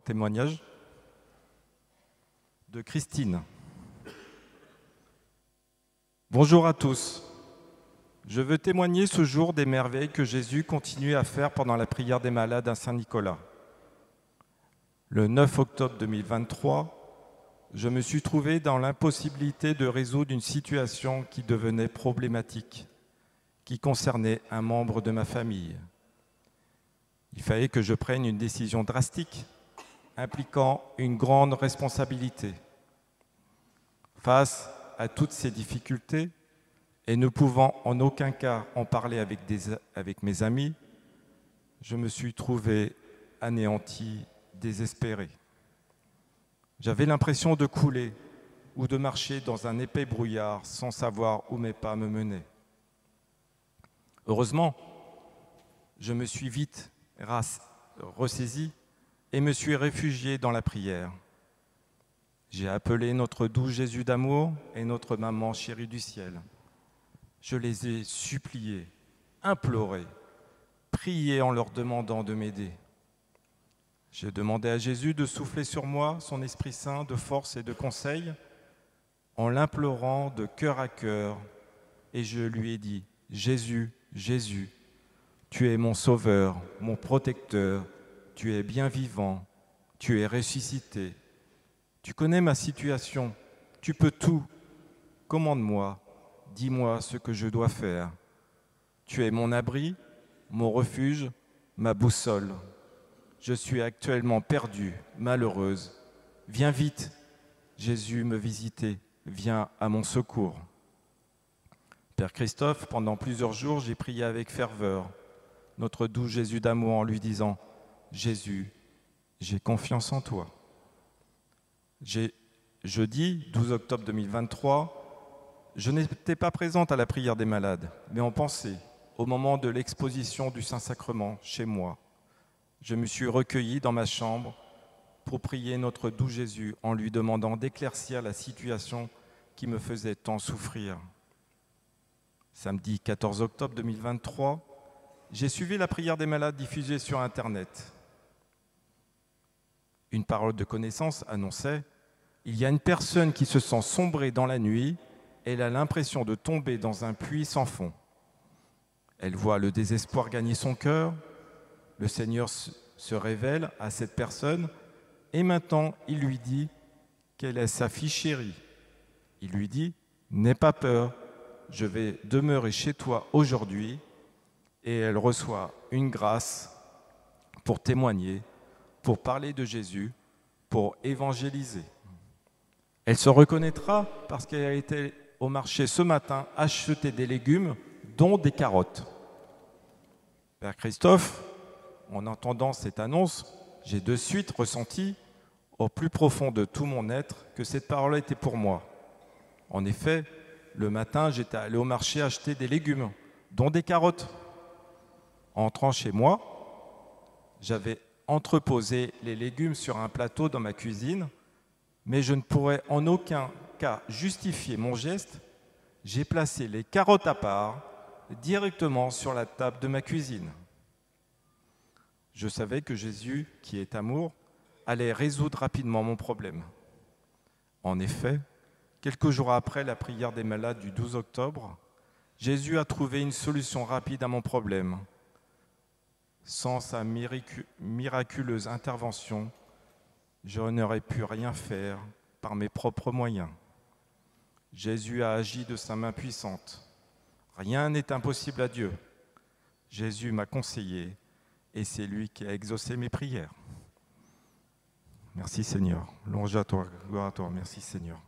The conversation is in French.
Témoignage de Christine. Bonjour à tous. Je veux témoigner ce jour des merveilles que Jésus continue à faire pendant la prière des malades à Saint-Nicolas. Le 9 octobre 2023, je me suis trouvé dans l'impossibilité de résoudre une situation qui devenait problématique, qui concernait un membre de ma famille. Il fallait que je prenne une décision drastique, impliquant une grande responsabilité. Face à toutes ces difficultés, et ne pouvant en aucun cas en parler avec mes amis, je me suis trouvé anéanti, désespéré. J'avais l'impression de couler ou de marcher dans un épais brouillard sans savoir où mes pas me menaient. Heureusement, je me suis vite ressaisi et me suis réfugié dans la prière. J'ai appelé notre doux Jésus d'amour et notre maman chérie du ciel. Je les ai suppliés, implorés, priés en leur demandant de m'aider. J'ai demandé à Jésus de souffler sur moi son Esprit Saint de force et de conseil en l'implorant de cœur à cœur. Et je lui ai dit, Jésus, Jésus, tu es mon sauveur, mon protecteur, tu es bien vivant, tu es ressuscité. Tu connais ma situation, tu peux tout. Commande-moi, dis-moi ce que je dois faire. Tu es mon abri, mon refuge, ma boussole. Je suis actuellement perdue, malheureuse. Viens vite, Jésus me visiter, viens à mon secours. Père Christophe, pendant plusieurs jours, j'ai prié avec ferveur notre doux Jésus d'amour en lui disant « Jésus, j'ai confiance en toi ». Jeudi 12 octobre 2023, je n'étais pas présente à la prière des malades, mais en pensée, au moment de l'exposition du Saint-Sacrement chez moi. Je me suis recueilli dans ma chambre pour prier notre doux Jésus en lui demandant d'éclaircir la situation qui me faisait tant souffrir. Samedi 14 octobre 2023, j'ai suivi la prière des malades diffusée sur Internet. Une parole de connaissance annonçait « Il y a une personne qui se sent sombrer dans la nuit, elle a l'impression de tomber dans un puits sans fond. Elle voit le désespoir gagner son cœur, le Seigneur se révèle à cette personne et maintenant il lui dit qu'elle est sa fille chérie. Il lui dit « N'aie pas peur, je vais demeurer chez toi aujourd'hui » et elle reçoit une grâce pour témoigner, pour parler de Jésus, pour évangéliser. Elle se reconnaîtra parce qu'elle a été au marché ce matin acheter des légumes, dont des carottes. Père Christophe, en entendant cette annonce, j'ai de suite ressenti au plus profond de tout mon être que cette parole était pour moi. En effet, le matin, j'étais allé au marché acheter des légumes, dont des carottes. En entrant chez moi, j'avais entreposé les légumes sur un plateau dans ma cuisine, mais je ne pourrais en aucun cas justifier mon geste. J'ai placé les carottes à part, directement sur la table de ma cuisine. Je savais que Jésus, qui est amour, allait résoudre rapidement mon problème. En effet, quelques jours après la prière des malades du 12 octobre, Jésus a trouvé une solution rapide à mon problème. Sans sa miraculeuse intervention, je n'aurais pu rien faire par mes propres moyens. Jésus a agi de sa main puissante. Rien n'est impossible à Dieu. Jésus m'a conseillé et c'est lui qui a exaucé mes prières. Merci Seigneur. Louange à toi, gloire à toi. Merci Seigneur.